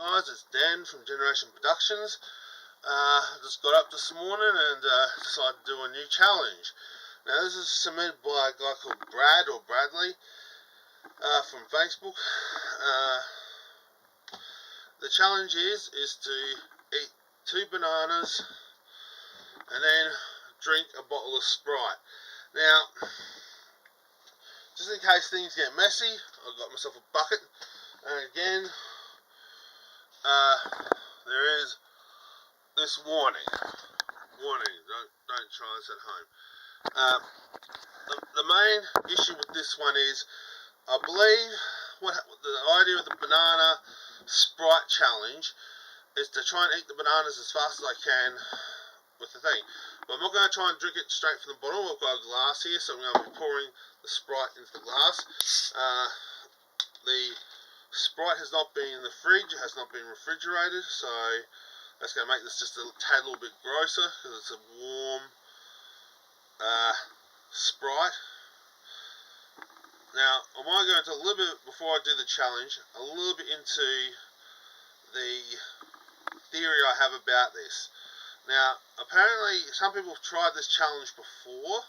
guys, it's Dan from Generation Productions. Just got up this morning and decided to do a new challenge. Now this is submitted by a guy called Brad or Bradley from Facebook. The challenge is to eat 2 bananas and then drink a bottle of Sprite. Now, just in case things get messy, I've got myself a bucket, and again, there is this warning. Don't try this at home. The main issue with this one is, I believe the idea of the banana Sprite Challenge is to try and eat the bananas as fast as I can with the thing. But I'm not going to try and drink it straight from the bottle. I've got a glass here, so I'm going to be pouring the Sprite into the glass. The Sprite has not been in the fridge, it has not been refrigerated, so that's going to make this just a tad little bit grosser because it's a warm Sprite. Now, I want to go into a little bit, before I do the challenge, a little bit into the theory I have about this. Now, apparently some people have tried this challenge before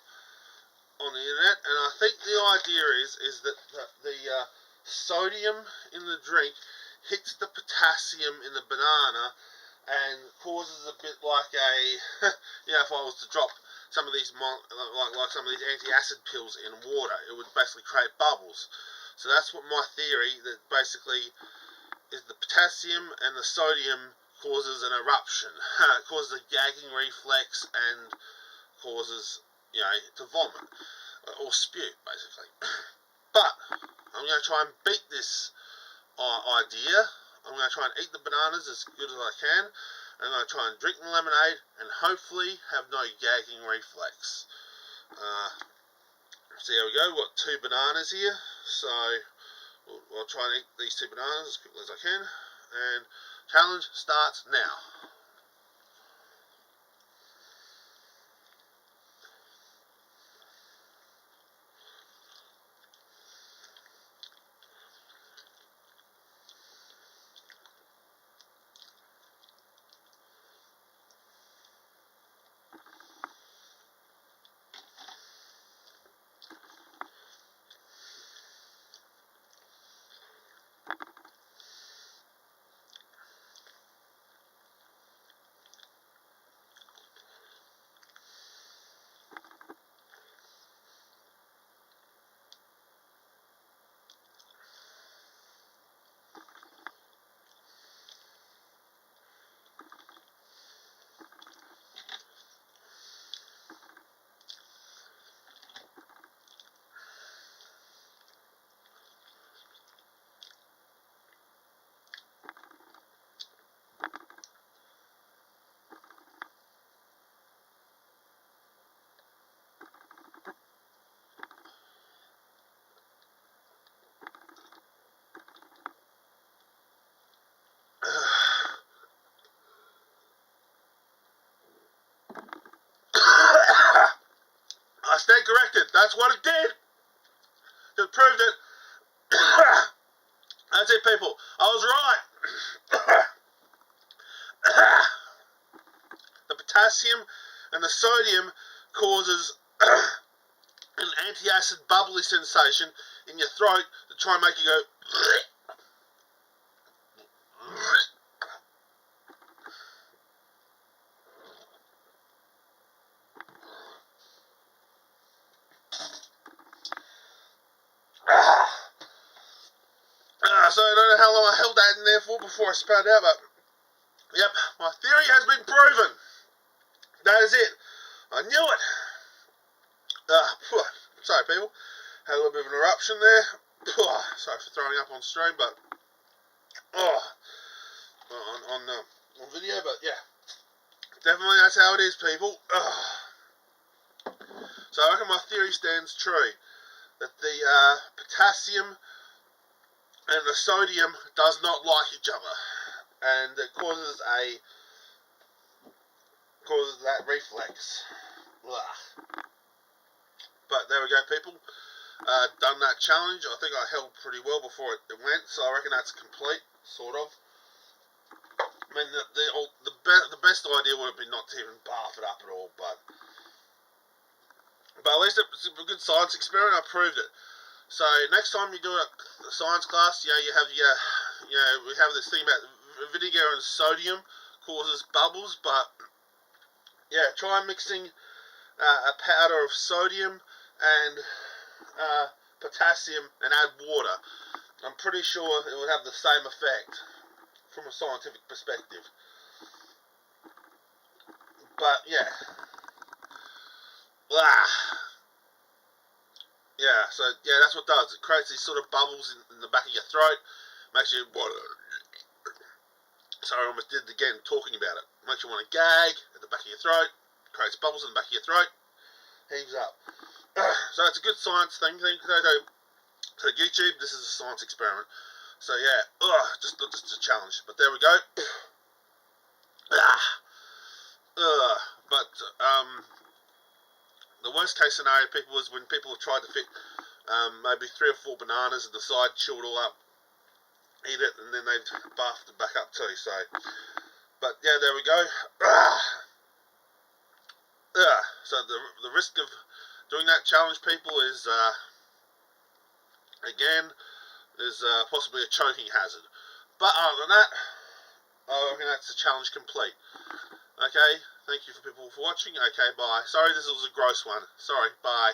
on the internet, and I think the idea is that the sodium in the drink hits the potassium in the banana and causes a bit like a, if I was to drop some of these, like some of these anti-acid pills in water, it would basically create bubbles. So that's what my theory, that basically is the potassium and the sodium causes an eruption, causes a gagging reflex and causes, to vomit or spew, basically. But I'm going to try and beat this idea. I'm going to try and eat the bananas as good as I can. I'm going to try and drink the lemonade and hopefully have no gagging reflex. So here we go. We've got 2 bananas here, so I'll try and eat these 2 bananas as quickly as I can. And challenge starts now. I stand corrected. That's what it did. It proved it. That's it, people. I was right. The potassium and the sodium causes an anti-acid bubbly sensation in your throat to try and make you go. So I don't know how long I held that in there for before I spat it out, but yep, my theory has been proven. That is it. I knew it. Sorry, people. Had a little bit of an eruption there. Sorry for throwing up on stream, but on video, but yeah, definitely that's how it is, people. So I reckon my theory stands true, that the potassium and the sodium does not like each other, and it causes that reflex. But there we go, people. Done that challenge. I think I held pretty well before it went, so I reckon that's complete, sort of. mean, the best idea would have been not to even barf it up at all, but at least it's a good science experiment. I proved it. So next time you do a science class, you have we have this thing about vinegar and sodium causes bubbles, but yeah, try mixing a powder of sodium and potassium and add water. I'm pretty sure it would have the same effect from a scientific perspective. But yeah. Yeah, so yeah, that's what it does. It creates these sort of bubbles in the back of your throat. Makes you sorry, I almost did it again talking about it. Makes you want to gag at the back of your throat. Creates bubbles in the back of your throat. Heaves up. So it's a good science thing. So YouTube, this is a science experiment. So yeah, just a challenge. But there we go. But the worst case scenario, people, is when people have tried to fit maybe 3 or 4 bananas in the side, chew it all up, eat it, and then they've barfed it back up too. So, but yeah, there we go. So the risk of doing that challenge, people, is again possibly a choking hazard. But other than that, I reckon that's the challenge complete. Okay, thank you for people for watching. Okay, bye. Sorry, this was a gross one. Sorry, bye.